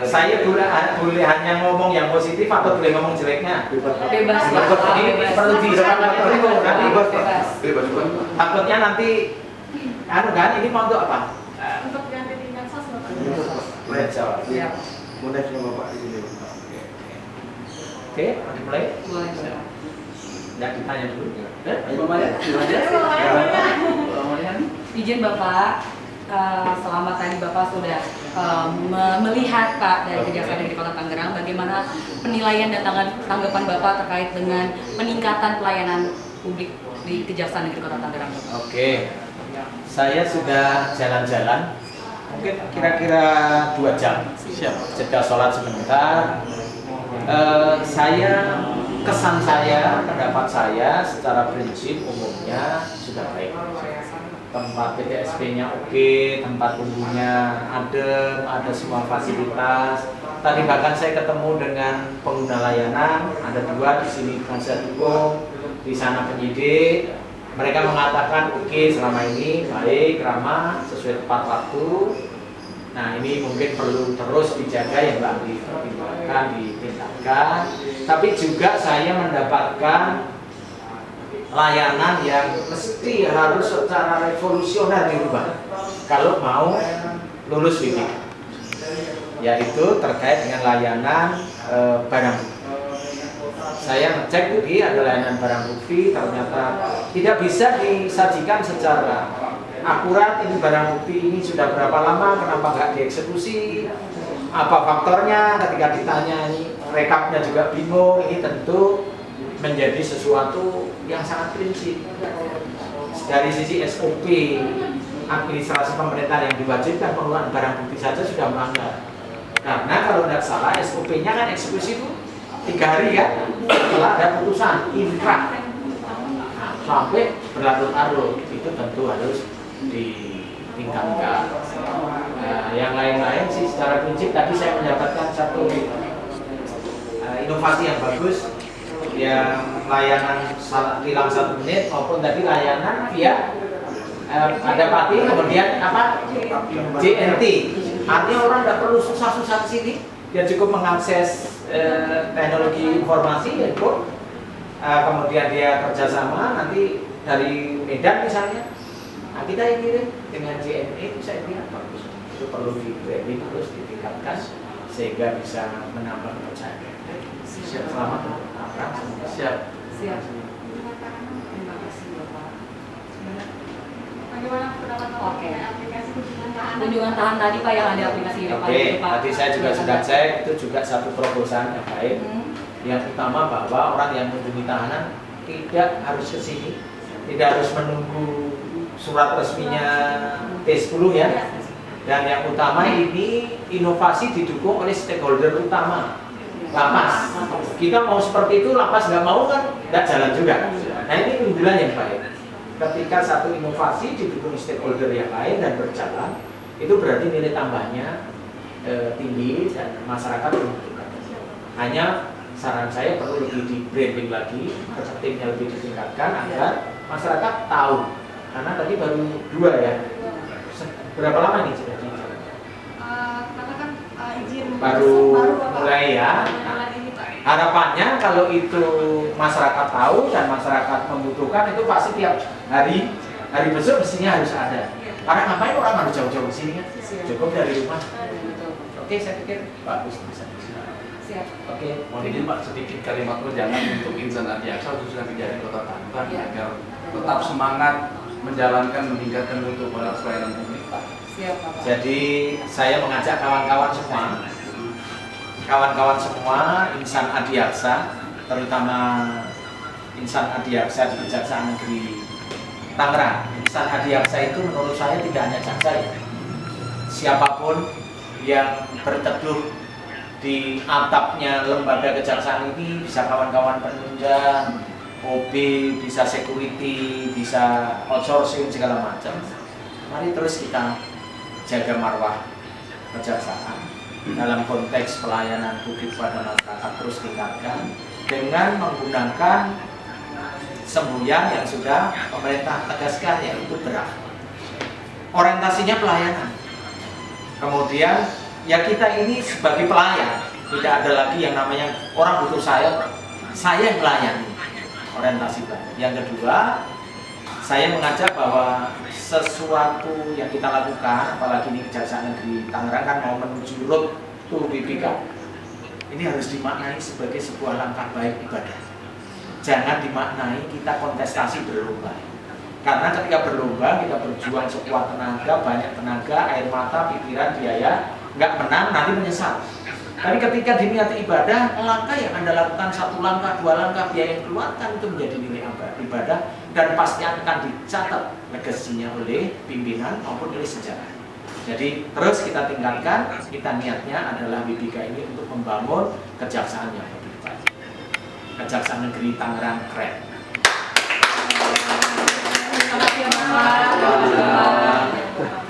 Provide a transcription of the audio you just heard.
Saya boleh hanya ngomong yang positif atau boleh ngomong jeleknya? Bebas. Ini perlu disepakati dulu nanti. Bebas. Takutnya nanti kan ini mau untuk apa? Untuk ganti di medsos Bapak. Boleh jawab. Siap. Monefnya Bapak di sini. Oke, mau dimulai? Boleh, Bapak. Nggak ditanya dulu. Ayo Mama ya. Izin Bapak, selama tadi Bapak sudah melihat Pak dari Kejaksaan Negeri Kota Tangerang, bagaimana penilaian dan tanggapan Bapak terkait dengan peningkatan pelayanan publik di Kejaksaan Negeri Kota Tangerang? Oke, saya sudah jalan-jalan, mungkin kira-kira 2 jam. Siap. Jeda sholat sebentar. Kesan saya, pendapat saya secara prinsip umumnya sudah baik. Tempat PTSP-nya oke, tempat tunggunya adem, ada semua fasilitas. Tadi bahkan saya ketemu dengan pengguna layanan, ada 2 di sini penasihat hukum, di sana penyidik. Mereka mengatakan oke, selama ini baik, ramah, sesuai tepat waktu. Nah ini mungkin perlu terus dijaga ya Mbak, dipertimbangkan, ditingkatkan. Tapi juga saya mendapatkan layanan yang mesti harus secara revolusioner dirubah kalau mau lulus WIBIK, yaitu terkait dengan layanan barang bukti. Saya ngecek tadi ada layanan barang bukti, ternyata tidak bisa disajikan secara akurat ini barang bukti ini sudah berapa lama, kenapa nggak dieksekusi, apa faktornya. Ketika ditanya ini rekapnya juga bingung. Ini tentu menjadi sesuatu yang sangat prinsip. Dari sisi SOP administrasi pemerintah yang diwajibkan pengeluaran barang bukti saja sudah melanggar. Karena kalau tidak salah SOP-nya kan eksekusi itu 3 hari ya setelah ada putusan inkrah. Nah, sampai berlarut-larut itu tentu harus ditingkatkan. Yang lain-lain sih secara prinsip tadi saya mendapatkan satu inovasi yang bagus, yang layanan tilang 1 menit maupun tadi layanan via ada pati kemudian apa JNT. Artinya orang tidak perlu susah-susah ke sini, dia cukup mengakses teknologi informasi handphone, kemudian dia kerjasama nanti dari Medan misalnya. Nah, kita yang kirim dengan JNE itu saya kira bagus. Itu perlu di-branding terus ditingkatkan sehingga bisa menambah kepercayaan. Siap, selamat untuk Siap. Siap. Terima kasih Bapak. Bagaimana pendapat Bapak Oke. mengenai aplikasi kunjungan tahanan? Kunjungan tahan tadi Pak yang ada aplikasi Pak. Oke, itu, Pak. tadi saya juga sudah cek, itu juga satu terobosan yang baik. Yang utama bahwa orang yang mengunjungi tahanan tidak harus ke sini, tidak harus menunggu surat resminya T10 ya. Dan yang utama ini inovasi didukung oleh stakeholder utama, lapas. Kita mau seperti itu, lapas nggak mau kan nggak jalan juga. Nah ini unggulan yang baik. Ketika satu inovasi didukung stakeholder yang lain dan berjalan, itu berarti nilai tambahnya tinggi dan masyarakat membutuhkan. Hanya saran saya perlu lebih di branding lagi, marketingnya lebih ditingkatkan agar masyarakat tahu. Karena tadi baru 2 ya. Berapa lama nih sudah dijalankan? Karena kan izin Baru Bapak. mulai ya. Mulai ini Pak. Harapannya kalau itu masyarakat tahu dan masyarakat membutuhkan, itu pasti tiap hari besok mestinya harus ada. Karena ngapain orang harus jauh-jauh ke sini kan? Cukup dari rumah. Oke, saya pikir bagus bisa. Siap. Oke. Mohon izin Pak, sedikit kalimat wejangan untuk insan Adiaksa khususnya Kejari Kota Tangerang Ya. agar tetap semangat menjalankan meningkatkan mutu kualitas pelayanan publik Pak. Siap Bapak. Jadi saya mengajak kawan-kawan semua insan Adiaksa, terutama insan Adiaksa di Kejaksaan Negeri Tangerang. Insan Adiaksa itu menurut saya tidak hanya jaksa ya. Siapapun yang berteduh di atapnya lembaga kejaksaan ini, bisa kawan-kawan penunjang, OB, bisa security, bisa outsourcing segala macam. Mari terus kita jaga marwah kejaksaan dalam konteks pelayanan publik pada masyarakat, terus tingkatkan dengan menggunakan semboyan yang sudah pemerintah tegaskan, yaitu BERAK. Orientasinya pelayanan. Kemudian ya kita ini sebagai pelayan, tidak ada lagi yang namanya orang butuh saya yang melayani, orientasi pelayan. Yang kedua, saya mengajak bahwa sesuatu yang kita lakukan, apalagi ini Kejaksaan Negeri Tangerang kan mau menuju road to BPK, ini harus dimaknai sebagai sebuah langkah baik ibadah. Jangan dimaknai kita kontestasi berlomba. Karena ketika berlomba, kita berjuang sekuat tenaga, banyak tenaga, air mata, pikiran, biaya, nggak menang, nanti menyesal. Tapi ketika diniati ibadah, langkah yang Anda lakukan, 1 langkah, 2 langkah, biaya yang keluarkan itu menjadi nilai ibadah, dan pasti akan dicatat legasinya oleh pimpinan maupun oleh sejarah. Jadi terus kita tingkatkan, kita niatnya adalah BPK ini untuk membangun kejaksaan yang lebih baik. Kejaksaan Negeri Tangerang keren. Terima kasih, Bapak.